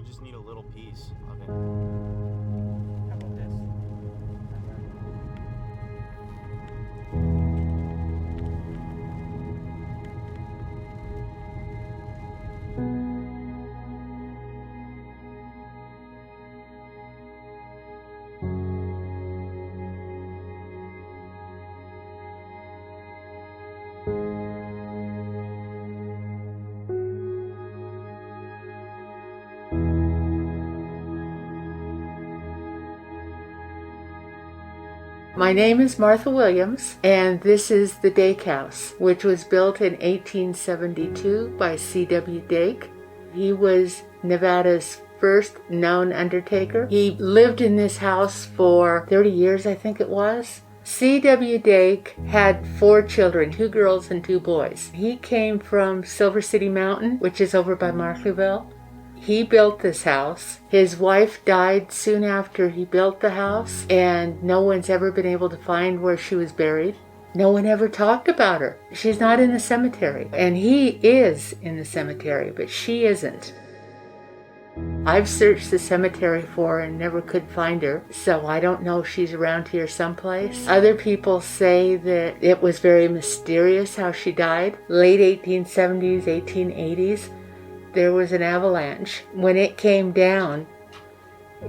just need a little piece of it. How about this? My name is Martha Williams, and this is the Dake House, which was built in 1872 by C.W. Dake. He was Nevada's first known undertaker. He lived in this house for 30 years, I think it was. C.W. Dake had 4 children, 2 girls and 2 boys. He came from Silver City Mountain, which is over by Markleeville. He built this house. His wife died soon after he built the house, and no one's ever been able to find where she was buried. No one ever talked about her. She's not in the cemetery, and he is in the cemetery, but she isn't. I've searched the cemetery for her and never could find her, so I don't know if she's around here someplace. Other people say that it was very mysterious how she died. Late 1870s, 1880s. There was an avalanche. When it came down,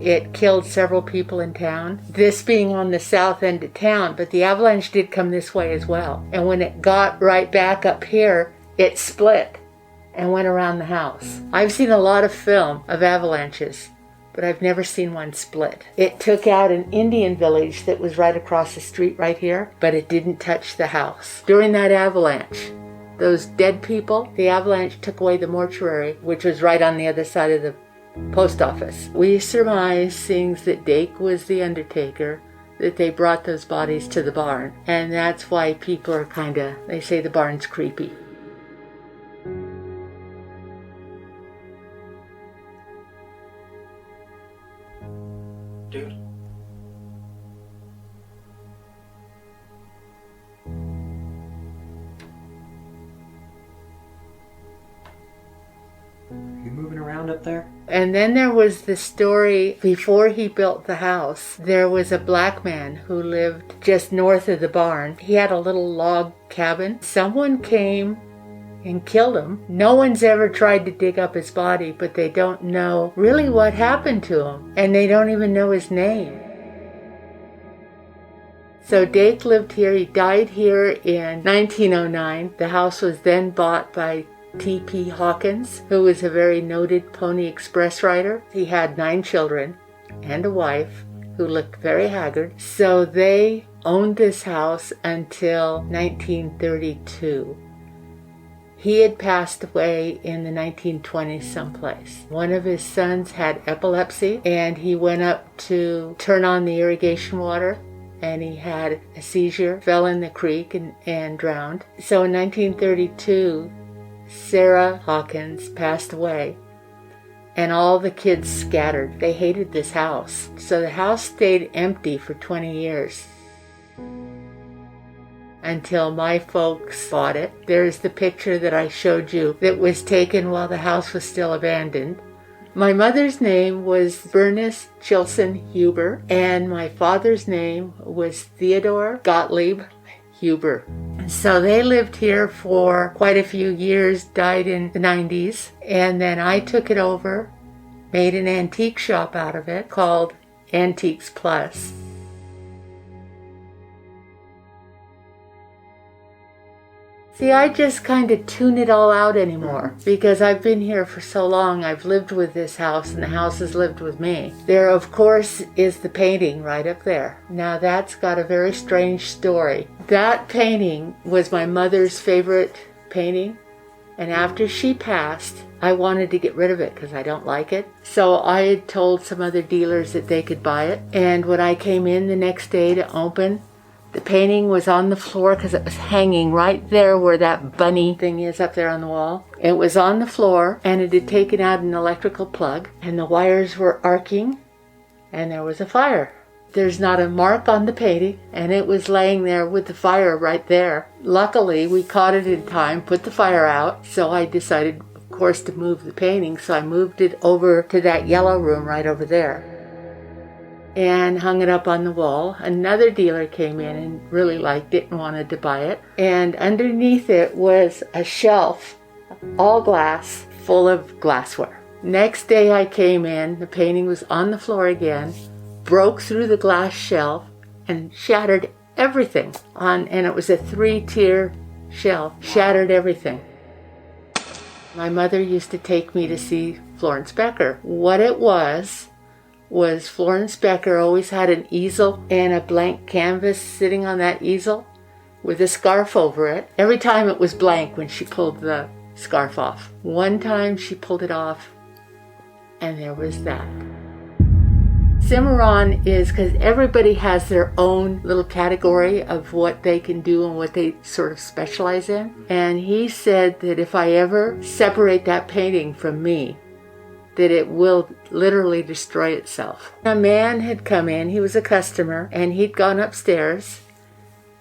it killed several people in town. This being on the south end of town, but the avalanche did come this way as well. And when it got right back up here, it split and went around the house. I've seen a lot of film of avalanches, but I've never seen one split. It took out an Indian village that was right across the street right here, but it didn't touch the house. During that avalanche, those dead people, the avalanche took away the mortuary, which was right on the other side of the post office. We surmise things that Dake was the undertaker, that they brought those bodies to the barn. And that's why people are they say the barn's creepy. Dude. You moving around up there? And then there was the story, before he built the house, there was a black man who lived just north of the barn. He had a little log cabin. Someone came and killed him. No one's ever tried to dig up his body, but they don't know really what happened to him. And they don't even know his name. So Dake lived here. He died here in 1909. The house was then bought by T.P. Hawkins, who was a very noted Pony Express rider. He had 9 children and a wife who looked very haggard. So they owned this house until 1932. He had passed away in the 1920s someplace. One of his sons had epilepsy, and he went up to turn on the irrigation water, and he had a seizure, fell in the creek and drowned. So in 1932, Sarah Hawkins passed away, and all the kids scattered. They hated this house. So the house stayed empty for 20 years until my folks bought it. There's the picture that I showed you that was taken while the house was still abandoned. My mother's name was Bernice Chilson Huber, and my father's name was Theodore Gottlieb Huber. So they lived here for quite a few years, died in the 90s, and then I took it over, made an antique shop out of it called Antiques Plus. See, I just kind of tune it all out anymore because I've been here for so long. I've lived with this house and the house has lived with me. There, of course, is the painting right up there. Now that's got a very strange story. That painting was my mother's favorite painting, and after she passed, I wanted to get rid of it because I don't like it. So I had told some other dealers that they could buy it, and when I came in the next day to open, the painting was on the floor because it was hanging right there where that bunny thing is up there on the wall. It was on the floor, and it had taken out an electrical plug, and the wires were arcing, and there was a fire. There's not a mark on the painting, and it was laying there with the fire right there. Luckily, we caught it in time, put the fire out, so I decided, of course, to move the painting, so I moved it over to that yellow room right over there and hung it up on the wall. Another dealer came in and really liked it and wanted to buy it. And underneath it was a shelf, all glass, full of glassware. Next day I came in, the painting was on the floor again, broke through the glass shelf and shattered everything and it was a 3-tier shelf, shattered everything. My mother used to take me to see Florence Becker. What it was Florence Becker always had an easel and a blank canvas sitting on that easel with a scarf over it. Every time it was blank when she pulled the scarf off. One time she pulled it off and there was that. Cimarron is because everybody has their own little category of what they can do and what they sort of specialize in. And he said that if I ever separate that painting from me, that it will literally destroy itself. A man had come in, he was a customer, and he'd gone upstairs.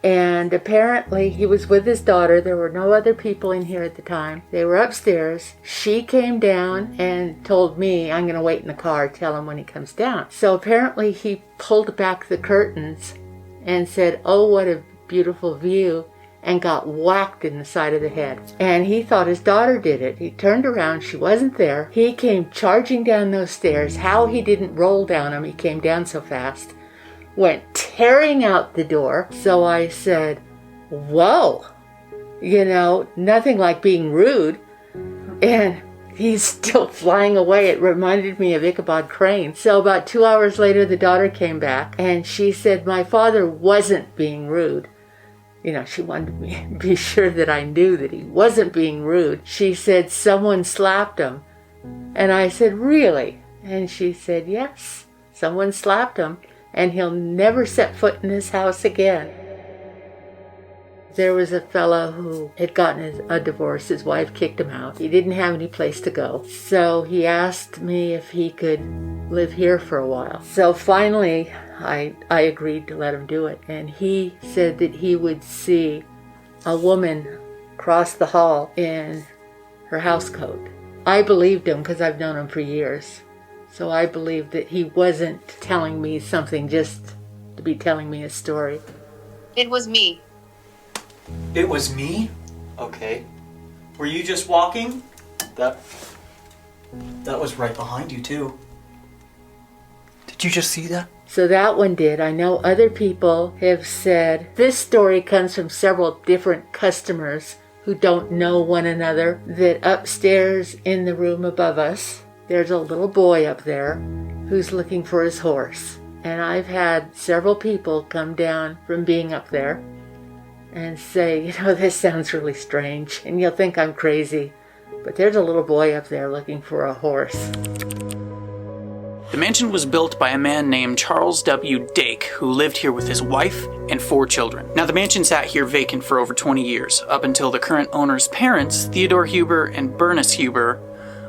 And apparently he was with his daughter. There were no other people in here at the time. They were upstairs. She came down and told me, I'm going to wait in the car, tell him when he comes down. So apparently he pulled back the curtains and said, oh, what a beautiful view, and got whacked in the side of the head. And he thought his daughter did it. He turned around, she wasn't there. He came charging down those stairs. How he didn't roll down them, he came down so fast. Went tearing out the door. So I said, whoa, nothing like being rude. And he's still flying away. It reminded me of Ichabod Crane. So about 2 hours later, the daughter came back and she said, my father wasn't being rude. She wanted me to be sure that I knew that he wasn't being rude. She said, someone slapped him. And I said, really? And she said, yes, someone slapped him. And he'll never set foot in this house again. There was a fellow who had gotten a divorce. His wife kicked him out. He didn't have any place to go. So he asked me if he could live here for a while. So finally, I agreed to let him do it. And he said that he would see a woman cross the hall in her house coat. I believed him because I've known him for years. So I believed that he wasn't telling me something just to be telling me a story. It was me. It was me? Okay. Were you just walking? That was right behind you too. Did you just see that? So that one did. I know other people have said this story comes from several different customers who don't know one another, that upstairs in the room above us, there's a little boy up there who's looking for his horse. And I've had several people come down from being up there and say, this sounds really strange, and you'll think I'm crazy, but there's a little boy up there looking for a horse. The mansion was built by a man named Charles W. Dake, who lived here with his wife and 4 children. Now, the mansion sat here vacant for over 20 years, up until the current owner's parents, Theodore Huber and Bernice Huber,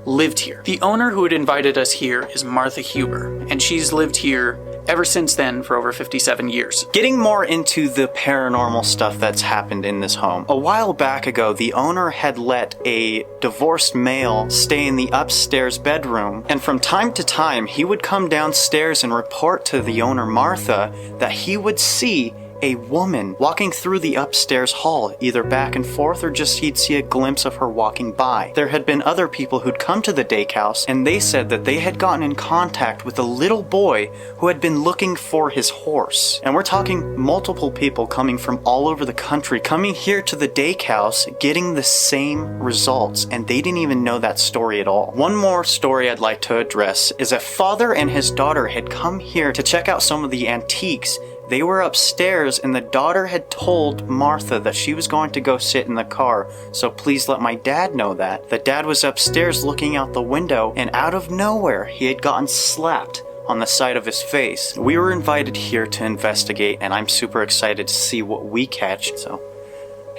lived here. The owner who had invited us here is Martha Huber, and she's lived here ever since then for over 57 years. Getting more into the paranormal stuff that's happened in this home. A while back ago, the owner had let a divorced male stay in the upstairs bedroom, and from time to time, he would come downstairs and report to the owner, Martha, that he would see a woman walking through the upstairs hall, either back and forth or just he'd see a glimpse of her walking by. There had been other people who'd come to the Dake House, and they said that they had gotten in contact with a little boy who had been looking for his horse. And we're talking multiple people coming from all over the country, coming here to the Dake House, getting the same results, and they didn't even know that story at all. One more story I'd like to address is a father and his daughter had come here to check out some of the antiques. They were upstairs and the daughter had told Martha that she was going to go sit in the car, so please let my dad know that. The dad was upstairs looking out the window, and out of nowhere he had gotten slapped on the side of his face. We were invited here to investigate, and I'm super excited to see what we catch. So,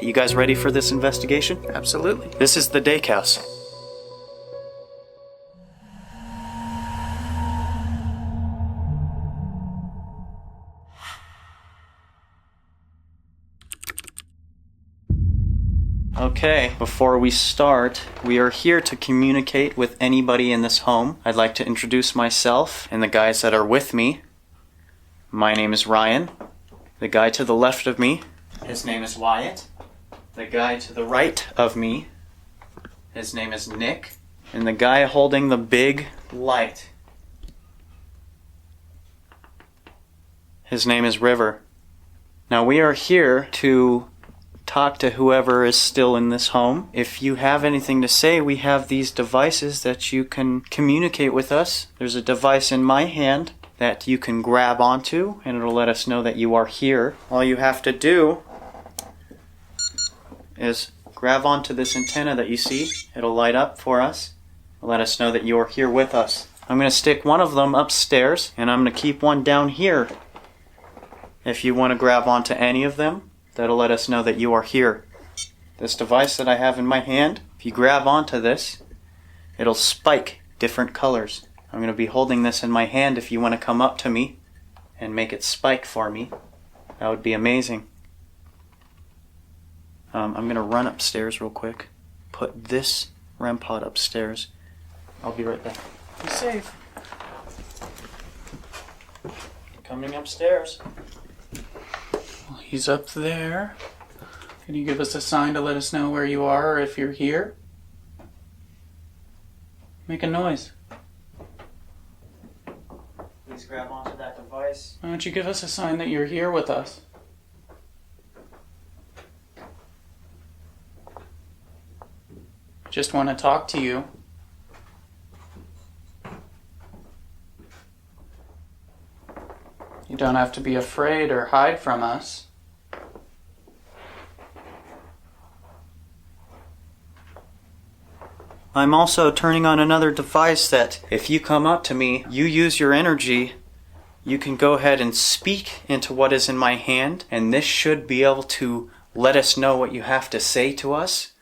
are you guys ready for this investigation? Absolutely. This is the Dake House. Okay, before we start, we are here to communicate with anybody in this home. I'd like to introduce myself and the guys that are with me. My name is Ryan. The guy to the left of me, his name is Wyatt. The guy to the right of me, his name is Nick. And the guy holding the big light, his name is River. Now we are here to talk to whoever is still in this home. If you have anything to say, we have these devices that you can communicate with us. There's a device in my hand that you can grab onto, and it'll let us know that you are here. All you have to do is grab onto this antenna that you see. It'll light up for us. It'll let us know that you are here with us. I'm going to stick one of them upstairs, and I'm going to keep one down here. If you want to grab onto any of them, that'll let us know that you are here. This device that I have in my hand, if you grab onto this, it'll spike different colors. I'm going to be holding this in my hand if you want to come up to me and make it spike for me. That would be amazing. I'm going to run upstairs real quick. Put this REM pod upstairs. I'll be right back. Be safe. Coming upstairs. He's up there. Can you give us a sign to let us know where you are or if you're here? Make a noise. Please grab onto that device. Why don't you give us a sign that you're here with us? Just want to talk to you. You don't have to be afraid or hide from us. I'm also turning on another device that if you come up to me, you use your energy, you can go ahead and speak into what is in my hand, and this should be able to let us know what you have to say to us.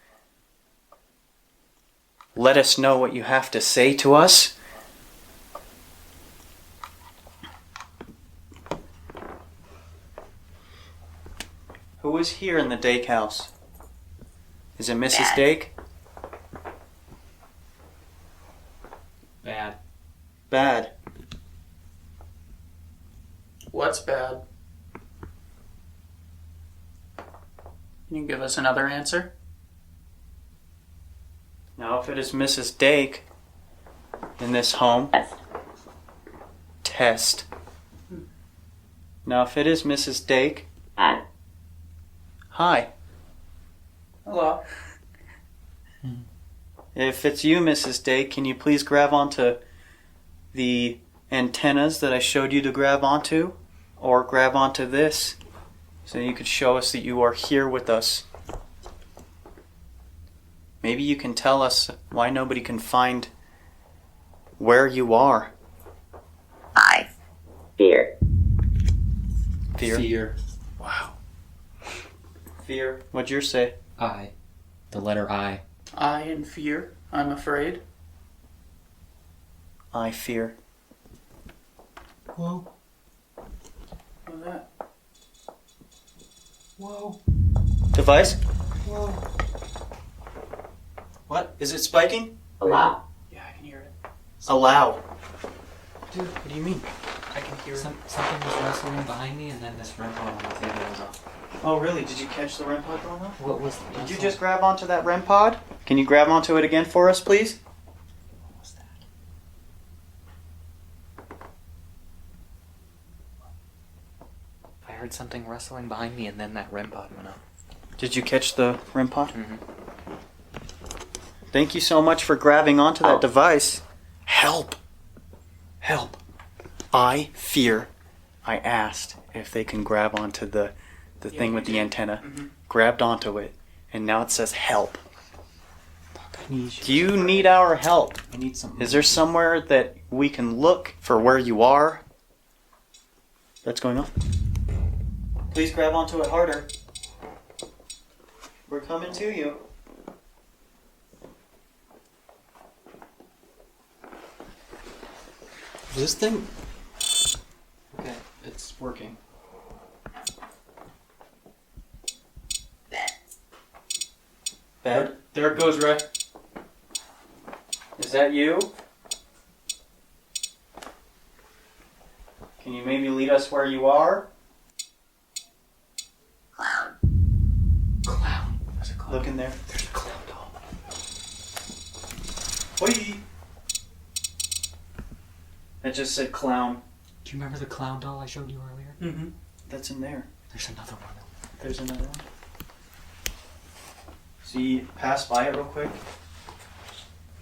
Let us know what you have to say to us. Who is here in the Dake house? Is it Mrs. Dake? Bad. Bad. What's bad? Can you give us another answer? Now, if it is Mrs. Dake in this home, test. Now, if it is Mrs. Dake, hi. Hello. If it's you, Mrs. Dake, can you please grab onto the antennas that I showed you to grab onto? Or grab onto this so you could show us that you are here with us. Maybe you can tell us why nobody can find where you are. I fear. Fear? Fear. Wow. Fear. What'd yours say? I. The letter I. I in fear. I'm afraid. I fear. Whoa. What's that? Whoa. Device? Whoa. What? Is it spiking? Allow. Yeah, I can hear it. Allow. Dude, What do you mean? I can hear something was rustling behind me, and then this REM pod on the table was off. Oh, really? Did you catch the REM pod going off? What was? Did you just grab onto that REM pod? Can you grab onto it again for us, please? What was that? I heard something rustling behind me, and then that REM pod went off. Did you catch the REM pod? Mm-hmm. Thank you so much for grabbing onto that device. Help! Help! I fear. I asked if they can grab onto the thing with the antenna. Grabbed onto it, and now it says help. Do you need our help? I need something. Is there somewhere that we can look for where you are? That's going on. Please grab onto it harder. We're coming to you. This thing. Okay, it's working. There it goes, Ray. Is that you? Can you maybe lead us where you are? Clown. Clown. There's a clown. Look in there. There's a clown doll. Whee! It just said clown. Do you remember the clown doll I showed you earlier? Mm-hmm. That's in there. There's another one. There's another one. See, pass by it real quick.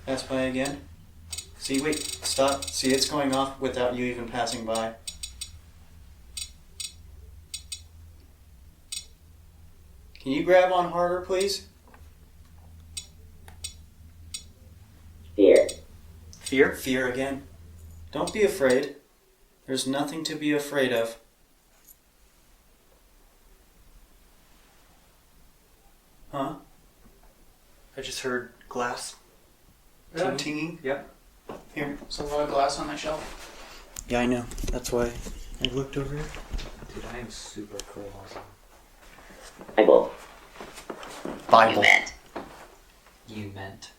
Pass by again. See, wait, stop. See, it's going off without you even passing by. Can you grab on harder, please? Fear. Fear? Fear again. Don't be afraid. There's nothing to be afraid of. Huh? I just heard glass. Really? Tinging. Yep. Here. There's a lot of glass on my shelf. Yeah, I know. That's why I looked over here. Dude, I am super cool. Bible. Bible. You meant. You meant.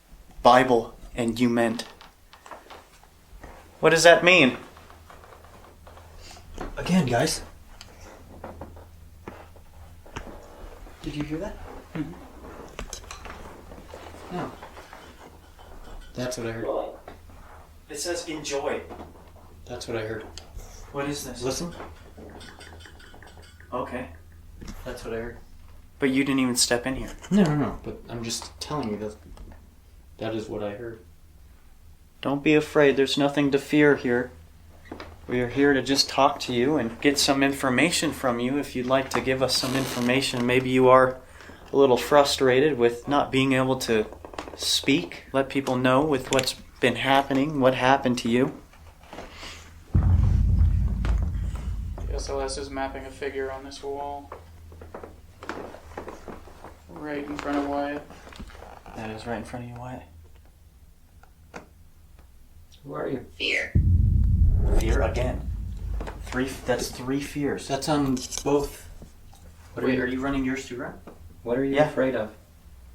Bible and you meant. What does that mean? Again, guys. Did you hear that? No. That's what I heard. Joy. It says enjoy. That's what I heard. What is this? Listen. Okay. That's what I heard. But you didn't even step in here. No. But I'm just telling you that is what I heard. Don't be afraid. There's nothing to fear here. We are here to just talk to you and get some information from you. If you'd like to give us some information, maybe you are a little frustrated with not being able to speak. Let people know with what's been happening, what happened to you. The SLS is mapping a figure on this wall. Right in front of Wyatt. That is right in front of you, Wyatt. Who are you? Fear. Fear again. That's three fears. That's on both. Wait, are you running yours too, right? What are you Yeah. afraid of?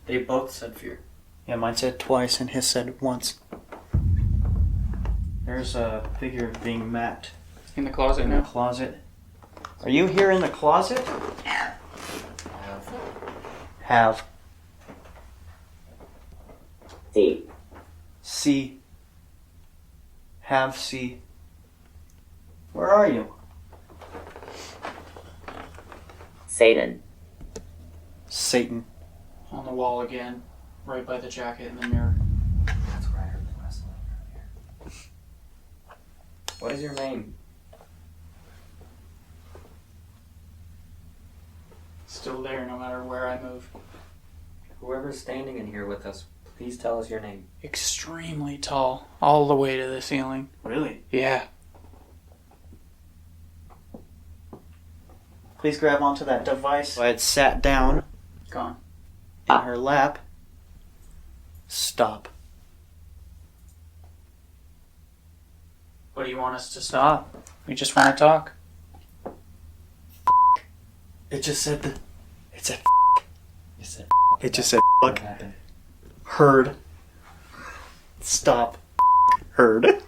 They both said fear. Yeah, mine said twice and his said once. There's a figure being mapped In the closet in the now. closet. Are you here in the closet? Have. Have. See. See. Have see. Where are you? Satan. Satan. On the wall again. Right by the jacket in the mirror. That's where I heard the wrestling earlier. What is your name? Still there no matter where I move. Whoever's standing in here with us, please tell us your name. Extremely tall. All the way to the ceiling. Really? Yeah. Please grab onto that device. I had sat down Gone. in her lap. Stop. What do you want us to stop? We just want to talk. It just said the. It said. You said. It just said. What Fuck. happened? Heard. Stop. Heard.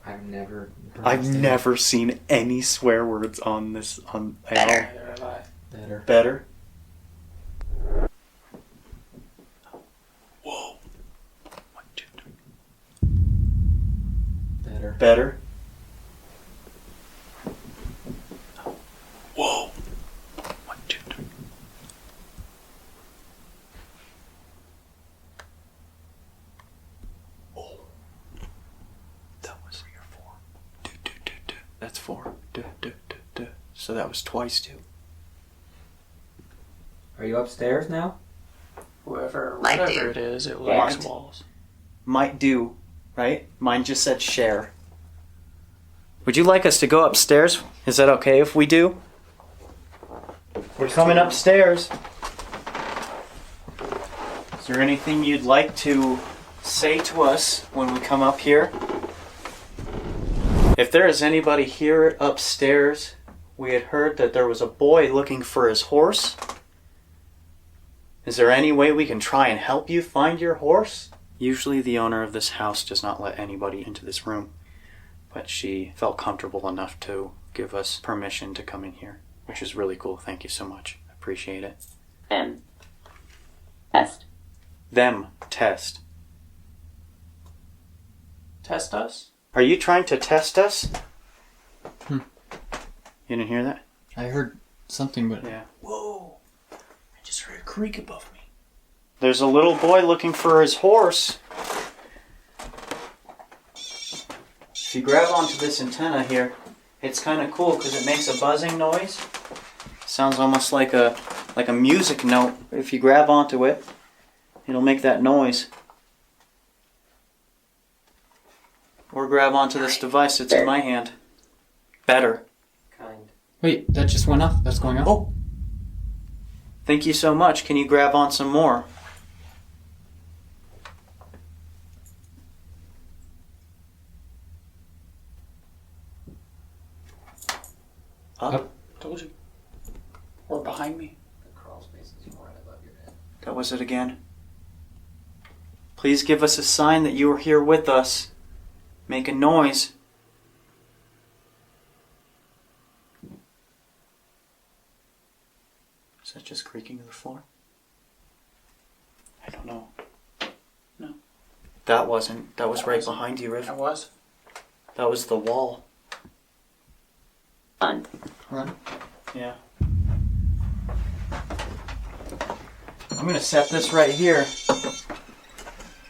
I've never. heard I've this never seen any swear words on this on at all. Neither have I. Better. Better. Whoa. 1, 2, 3. Better. Better. Whoa. 1, 2, 3. Oh. That was 3 or 4. Do, do, do, do. That's 4. Do, do, do, do. So that was twice 2. Are you upstairs now? Whoever, Might whatever do. it is, it likes Might. walls. Might do, right? Mine just said share. Would you like us to go upstairs? Is that okay if we do? We're coming upstairs. Is there anything you'd like to say to us when we come up here? If there is anybody here upstairs, we had heard that there was a boy looking for his horse. Is there any way we can try and help you find your horse? Usually the owner of this house does not let anybody into this room, but she felt comfortable enough to give us permission to come in here, which is really cool. Thank you so much. Appreciate it. Test. Them test. Test us? Are you trying to test us? You didn't hear that? I heard something, but Yeah. Whoa. I just heard a creak above me. There's a little boy looking for his horse. If you grab onto this antenna here, it's kind of cool because it makes a buzzing noise. Sounds almost like a music note. If you grab onto it, it'll make that noise. Or grab onto this device that's in my hand. Better. Kind. wait, that just went off. That's going off. Oh! Thank you so much. Can you grab on some more? Up. Told you. Or behind me. The crawl space is right above your head. That was it again. Please give us a sign that you are here with us. Make a noise. Is that just creaking of the floor? I don't know. No. That wasn't. That was right behind you, Riv. I was. That was the wall. Run. Run. Yeah. I'm gonna set this right here.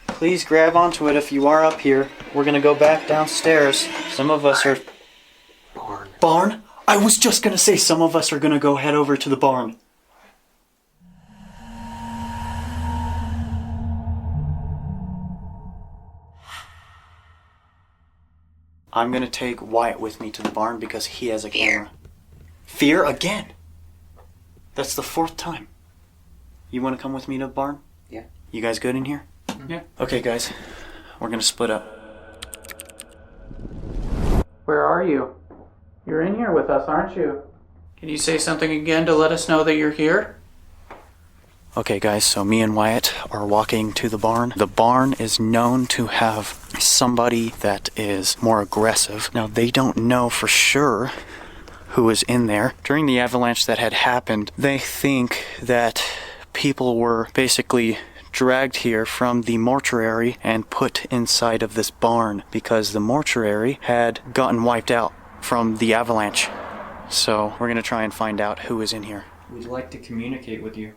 Please grab onto it if you are up here. We're gonna go back downstairs. Some of us are... Barn. Barn? I was just gonna say some of us are gonna go head over to the barn. I'm gonna take Wyatt with me to the barn because he has a camera. Fear again? That's the 4th time. You wanna come with me to the barn? Yeah. You guys good in here? Yeah. Okay, guys. We're gonna split up. Where are you? You're in here with us, aren't you? Can you say something again to let us know that you're here? Okay, guys, so me and Wyatt are walking to the barn. The barn is known to have somebody that is more aggressive. Now, they don't know for sure who is in there. During the avalanche that had happened, they think that people were basically dragged here from the mortuary and put inside of this barn because the mortuary had gotten wiped out from the avalanche. So we're going to try and find out who is in here. We'd like to communicate with you.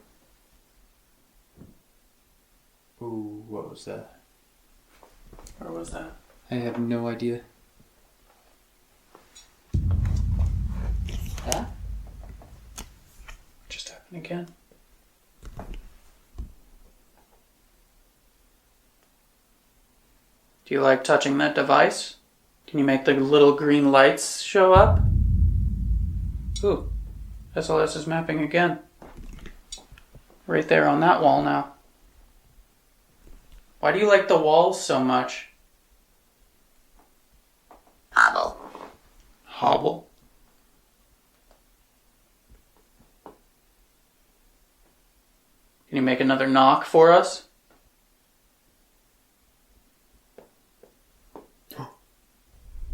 Ooh, what was that? Where was that? I have no idea. Huh? Just happened again. Do you like touching that device? Can you make the little green lights show up? Ooh, SLS is mapping again. Right there on that wall now. Why do you like the walls so much? Hobble. Hobble? Can you make another knock for us?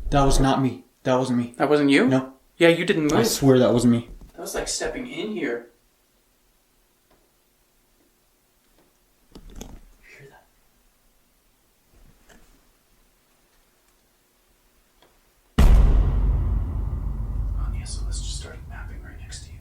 That was not me. That wasn't me. That wasn't you? No. Yeah, you didn't move. I swear that wasn't me. That was like stepping in here. Hear that? Oh, yeah, so let's just start mapping right next to you.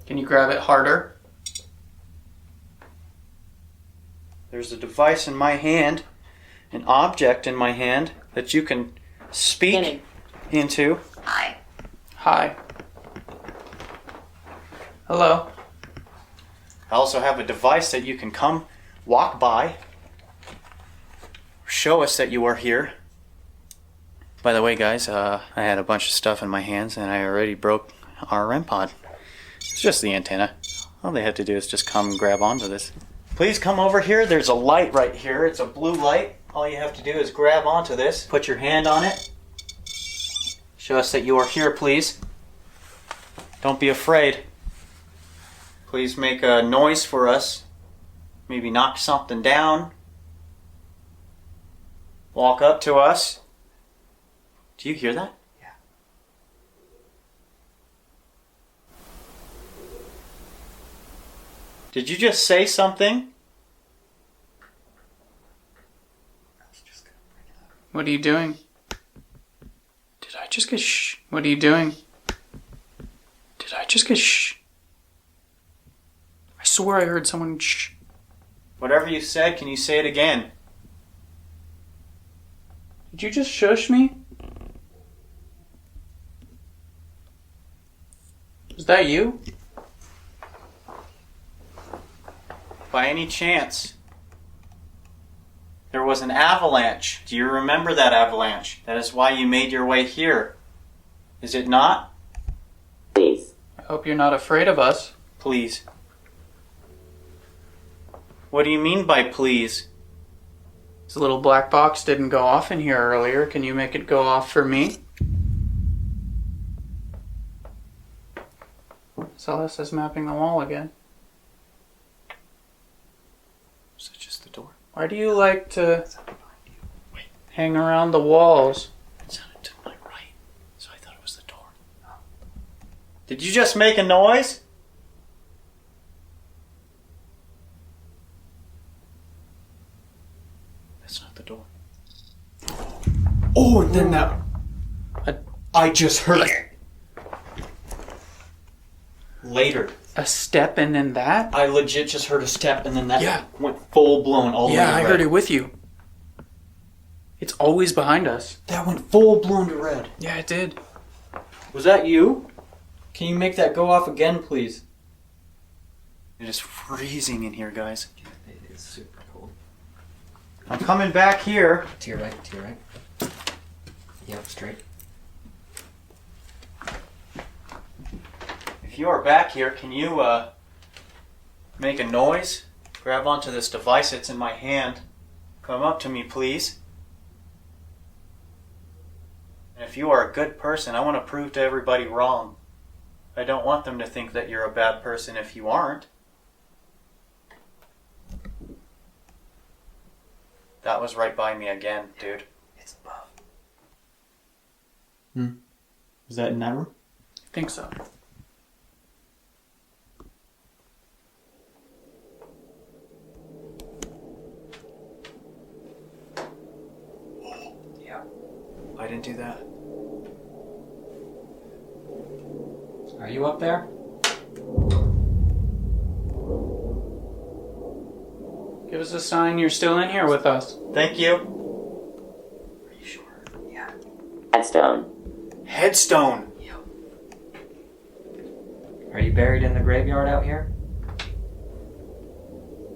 Can you grab it harder? There's a device in my hand, an object in my hand that you can speak into. Hi. Hi. Hello. I also have a device that you can come walk by, show us that you are here. By the way, guys, I had a bunch of stuff in my hands and I already broke our REM pod. It's just the antenna. All they had to do is just come grab onto this. Please come over here. There's a light right here. It's a blue light. All you have to do is grab onto this, put your hand on it. Show us that you are here, please. Don't be afraid. Please make a noise for us. Maybe knock something down. Walk up to us. Do you hear that? Yeah. Did you just say something? What are you doing? Did I just get shh? What are you doing? Did I just get shh? I swear I heard someone shh. Whatever you said, can you say it again? Did you just shush me? Was that you? By any chance, there was an avalanche. Do you remember that avalanche? That is why you made your way here. Is it not? Please. I hope you're not afraid of us. Please. What do you mean by please? This little black box didn't go off in here earlier. Can you make it go off for me? Celeste is mapping the wall again. Is it just the door? Why do you like to hang around the walls? It sounded to my right, so I thought it was the door. Did you just make a noise? That's not the door. Oh, and then that... I just heard it. Later. A step and then that? I legit just heard a step and then that Yeah. went full blown all the way to Yeah, I red. heard it with you. It's always behind us. That went full blown to red. Yeah, it did. Was that you? Can you make that go off again, please? It is freezing in here, guys. It is super cold. I'm coming back here. To your right, to your right. Yep, straight. If you are back here, can you make a noise? Grab onto this device that's in my hand. Come up to me, please. And if you are a good person, I want to prove to everybody wrong. I don't want them to think that you're a bad person if you aren't. That was right by me again, dude. It's above. Is that in that room? I think so. Yeah. I didn't do that. Are you up there? Give us a sign you're still in here with us. Thank you. Are you sure? Yeah. Headstone. Headstone. Yep. Are you buried in the graveyard out here?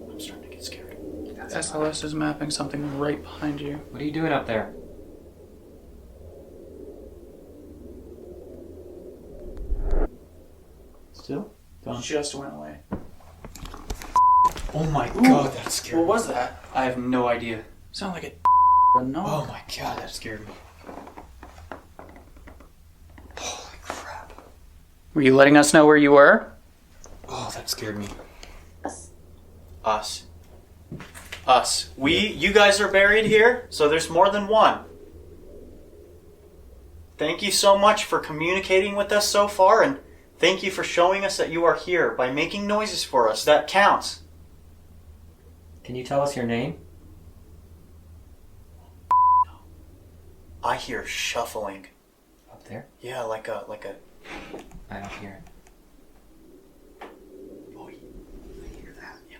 I'm starting to get scared. SLS is mapping something right behind you. What are you doing up there? Still? Gone. Just went away. Oh my god, that scared What me. was that? I have no idea. Sound like a no. Oh my god, that scared me. Holy crap. Were you letting us know where you were? Oh, that scared me. Us. Us. Us. You guys are buried here, so there's more than one. Thank you so much for communicating with us so far, and thank you for showing us that you are here by making noises for us. That counts. Can you tell us your name? I hear shuffling. Up there? Yeah, like a. I don't hear it. Oh, I hear that. Yeah.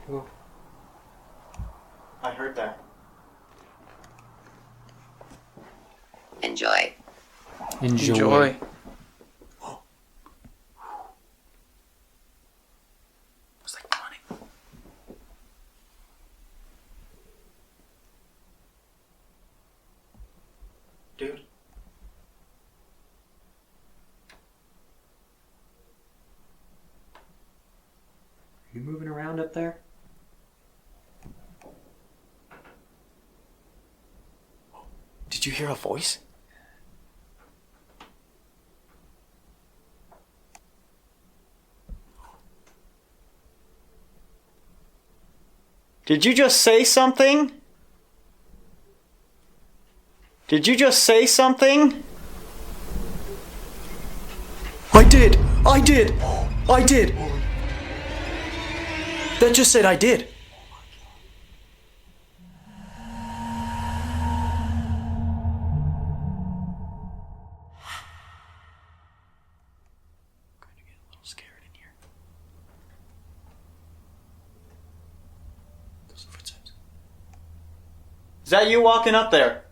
Ooh. I heard that. Enjoy. Enjoy. Was like running. Dude. You moving around up there? Did you hear a voice? Did you just say something? Did you just say something? I did! I did! I did! That just said I did. Is that you walking up there?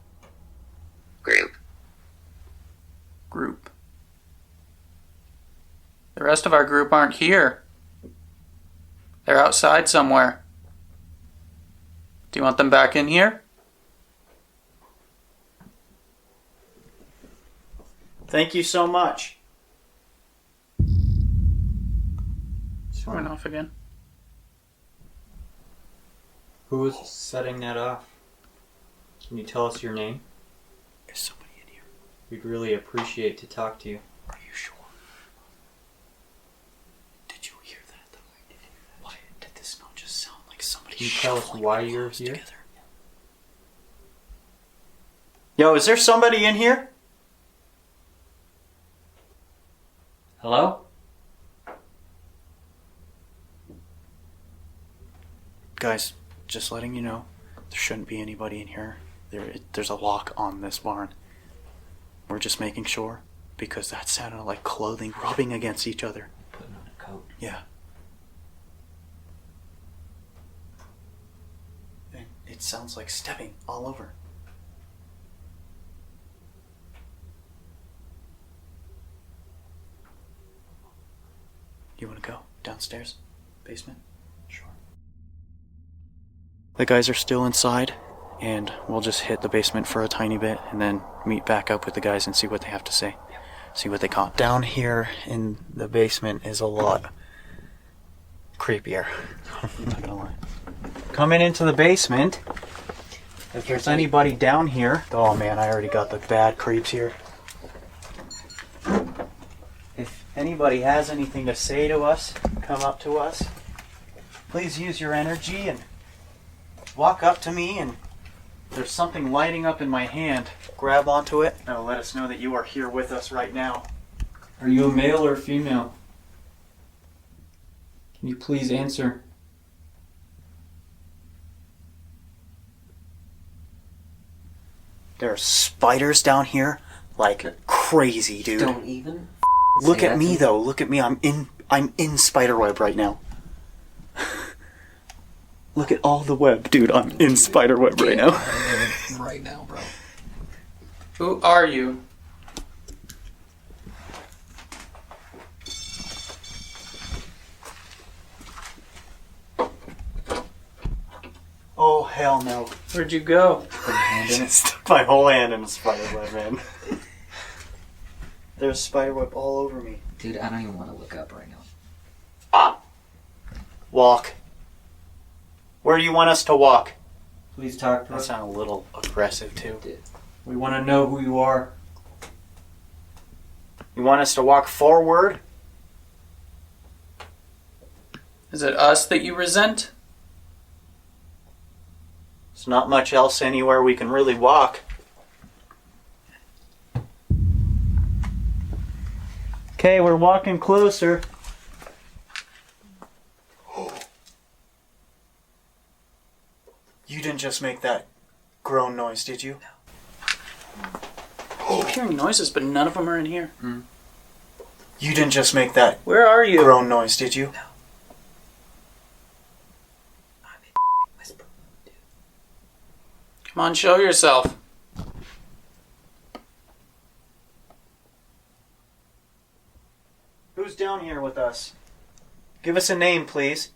Group. The rest of our group aren't here. They're outside somewhere. Do you want them back in here? Thank you so much. Sworn off again. Who was setting that off? Can you tell us your name? There's somebody in here. We'd really appreciate to talk to you. Are you sure? Did you hear that? Why did this not just sound like somebody? Can you tell us why you're here? Together? Yo, is there somebody in here? Hello? Guys, just letting you know, there shouldn't be anybody in here. There's a lock on this barn. We're just making sure, because that sounded like clothing rubbing against each other. Putting on a coat. Yeah. And it sounds like stepping all over. You want to go downstairs? Basement? Sure. The guys are still inside, and we'll just hit the basement for a tiny bit and then meet back up with the guys and see what they have to say. See what they caught. Down here in the basement is a lot creepier. I'm not gonna lie. Coming into the basement, if there's anybody down here... Oh man, I already got the bad creeps here. If anybody has anything to say to us, come up to us. Please use your energy and walk up to me, and there's something lighting up in my hand. Grab onto it. That'll let us know that you are here with us right now. Are you a male or female? Can you please answer? There are spiders down here like crazy, dude. Don't even. Look at me though. Look at me. I'm in spiderweb right now. Look at all the web, dude. I'm in spiderweb right now. Right now, bro. Who are you? Oh hell no! Where'd you go? Stuck my whole hand in a spiderweb, man. There's spiderweb all over me. Dude, I don't even want to look up right now. Walk. Where do you want us to walk? Please talk to That us. sounded a little aggressive too. We want to know who you are. You want us to walk forward? Is it us that you resent? There's not much else anywhere we can really walk. Okay, we're walking closer. You didn't just make that groan noise, did you? I keep hearing noises, but none of them are in here. You didn't just make that Where are you? groan noise, did you? Come on, show yourself. Who's down here with us? Give us a name, please.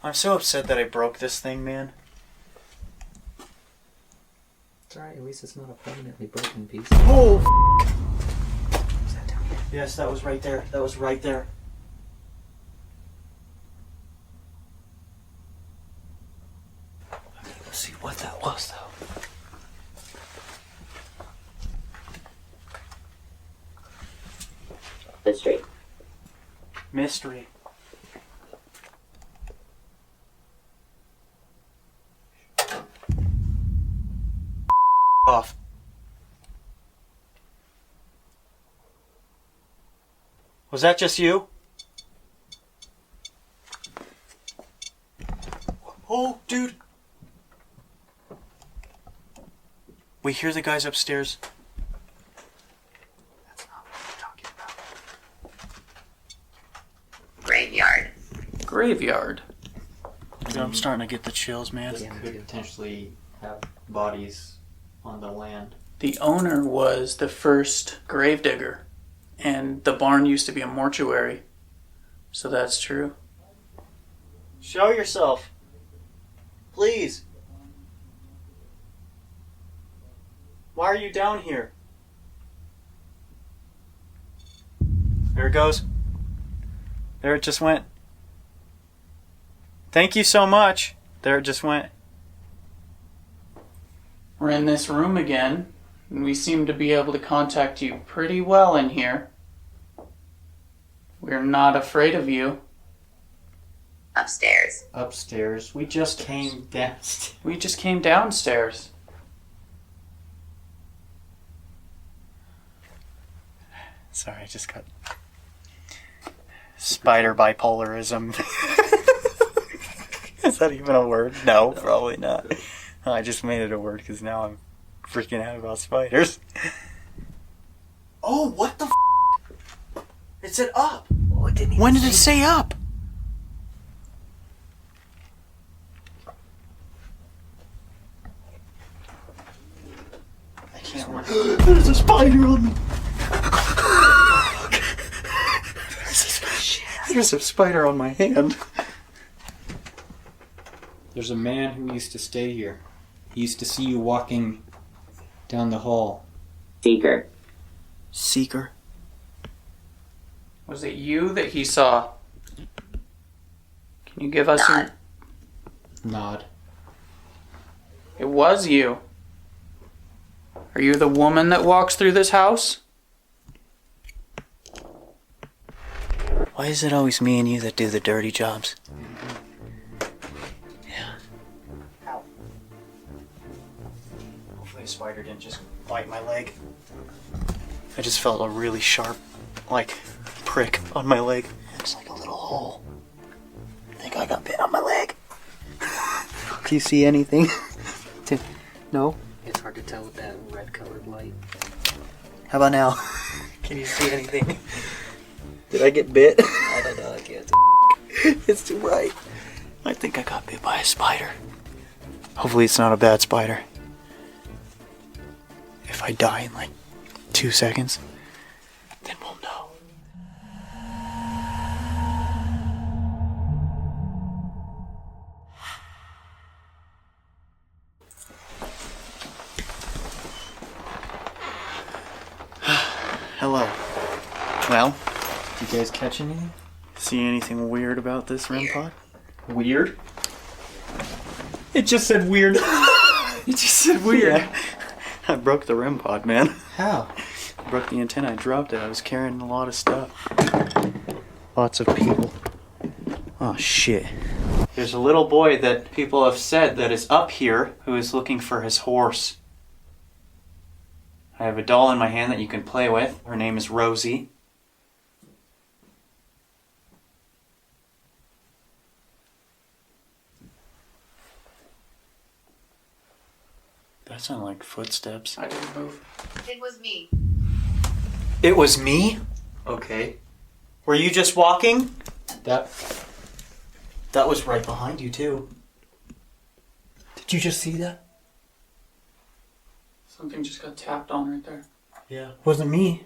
I'm so upset that I broke this thing, man. It's alright, at least it's not a permanently broken piece. Oh, Is that down here? Yes, that was right there. That was right there. Let's see what that was, though. Mystery. Mystery. Off. Was that just you? Oh, dude. We hear the guys upstairs. That's not what we're talking about. Graveyard. Graveyard. Dude, I'm starting to get the chills, man. This could potentially have bodies on the land. The owner was the first gravedigger, and the barn used to be a mortuary. So that's true. Show yourself. Please. Why are you down here? There it goes. There it just went. Thank you so much. There it just went. We're in this room again, and we seem to be able to contact you pretty well in here. We're not afraid of you. Upstairs. Upstairs. We just came downstairs. We just came downstairs. Sorry, I just got spider bipolarism. Is that even a word? No, probably not. I just made it a word because now I'm freaking out about spiders. Oh, what the f***? It said up. Oh, it didn't When did it say up? I can't remember. There's a spider on me. There's a spider on my hand. There's a man who used to stay here. He used to see you walking down the hall. Seeker. Seeker. Was it you that he saw? Can you give us your... Nod. It was you. Are you the woman that walks through this house? Why is it always me and you that do the dirty jobs? Yeah. Ow. Hopefully a spider didn't just bite my leg. I just felt a really sharp, prick on my leg. It's like a little hole. I think I got bit on my leg. Do you see anything? No? It's hard to tell with that red colored light. How about now? Can you see anything? Did I get bit? I don't know, I can't. It's too bright. I think I got bit by a spider. Hopefully it's not a bad spider. If I die in 2 seconds, then we'll know. Hello. Well, Did you guys catch anything? see anything weird about this REM pod? Weird? It just said weird. It just said weird. Yeah. I broke the REM pod, man. How? I broke the antenna, I dropped it. I was carrying a lot of stuff. Lots of people. Oh, shit. There's a little boy that people have said that is up here who is looking for his horse. I have a doll in my hand that you can play with. Her name is Rosie. That sounded like footsteps. I didn't move. It was me. It was me? Okay. Were you just walking? That Was right behind you, too. Did you just see that? Something just got tapped on right there. Yeah. Wasn't me.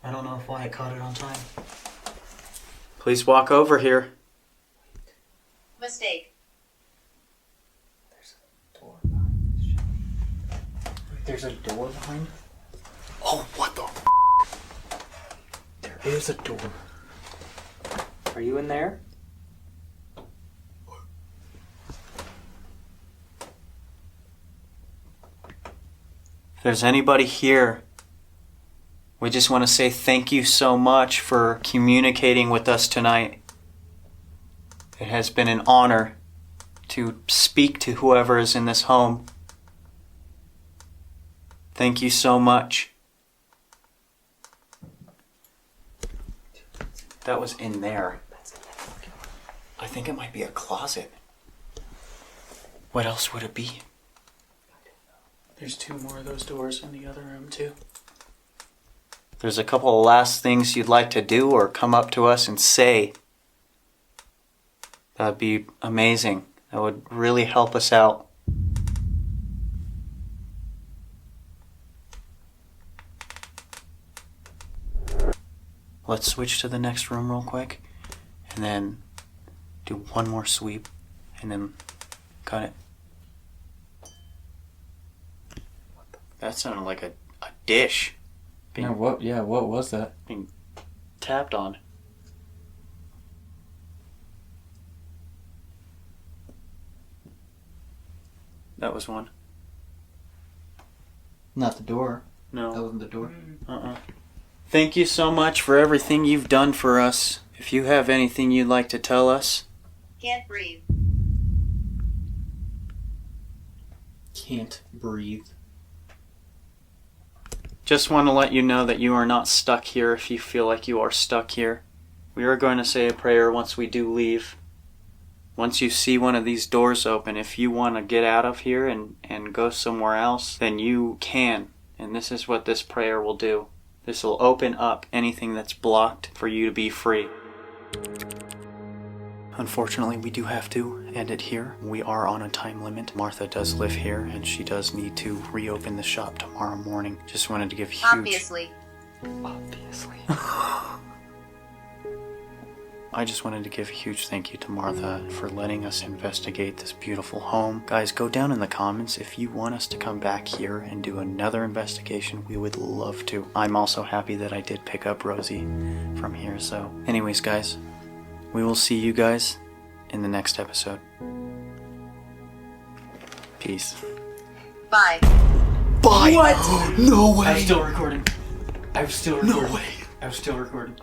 I don't know why I caught it on time. Please walk over here. Mistake. There's a door behind. Oh, what the is a door. Are you in there? If there's anybody here, we just want to say thank you so much for communicating with us tonight. It has been an honor to speak to whoever is in this home. Thank you so much. That was in there. I think it might be a closet. What else would it be? There's 2 more of those doors in the other room too. There's a couple of last things you'd like to do or come up to us and say. That'd be amazing. That would really help us out. Let's switch to the next room real quick and then do one more sweep and then cut it. That sounded like a dish being What was that? being tapped on. That was one. Not the door. No. That wasn't the door. Thank you so much for everything you've done for us. If you have anything you'd like to tell us. Can't breathe. Can't breathe. Just want to let you know that you are not stuck here if you feel like you are stuck here. We are going to say a prayer once we do leave. Once you see one of these doors open, if you want to get out of here and go somewhere else, then you can. And this is what this prayer will do. This will open up anything that's blocked for you to be free. Unfortunately, we do have to end it here. We are on a time limit. Martha does live here, and she does need to reopen the shop tomorrow morning. Just wanted to give huge... Obviously. I just wanted to give a huge thank you to Martha for letting us investigate this beautiful home. Guys, go down in the comments if you want us to come back here and do another investigation. We would love to. I'm also happy that I did pick up Rosie from here. So anyways, guys, we will see you guys in the next episode. Peace. Bye. Bye! What? No way! I'm still recording. No way! I'm still recording.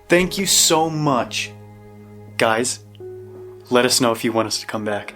Thank you so much. Guys, let us know if you want us to come back.